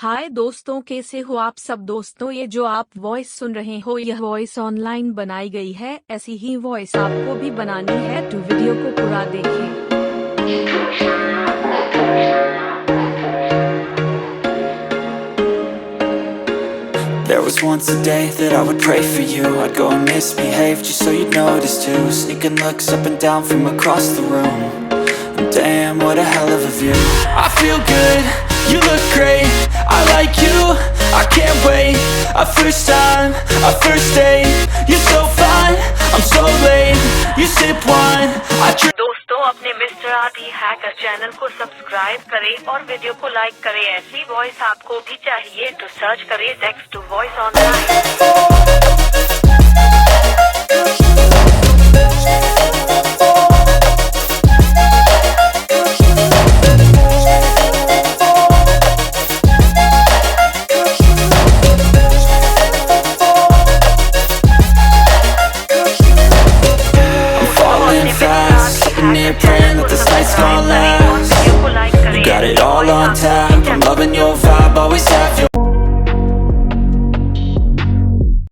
हाय दोस्तों, कैसे हो आप सब दोस्तों। ये जो आप वॉइस सुन रहे हो यह वॉइस ऑनलाइन बनाई गई है। ऐसी ही वॉइस आपको भी बनानी है तो वीडियो को पूरा देखें। There was once a day that I would pray for you. I'd go and misbehave just so you'd notice too. Sneaking looks up and down from across the room. And damn, what a hell of a view. I feel good, you look great, I like you, I can't wait. A first time, a first date. You're so fine, I'm so late. You sip wine, I drink. दोस्तों, अपने mister RT hacker channel को subscribe करें और video को like करें। ऐसी voice आपको भी चाहिए तो सर्च करें text to voice online. Sitting here praying that this night's gonna last. You got it all on tap, I'm loving your vibe, always have your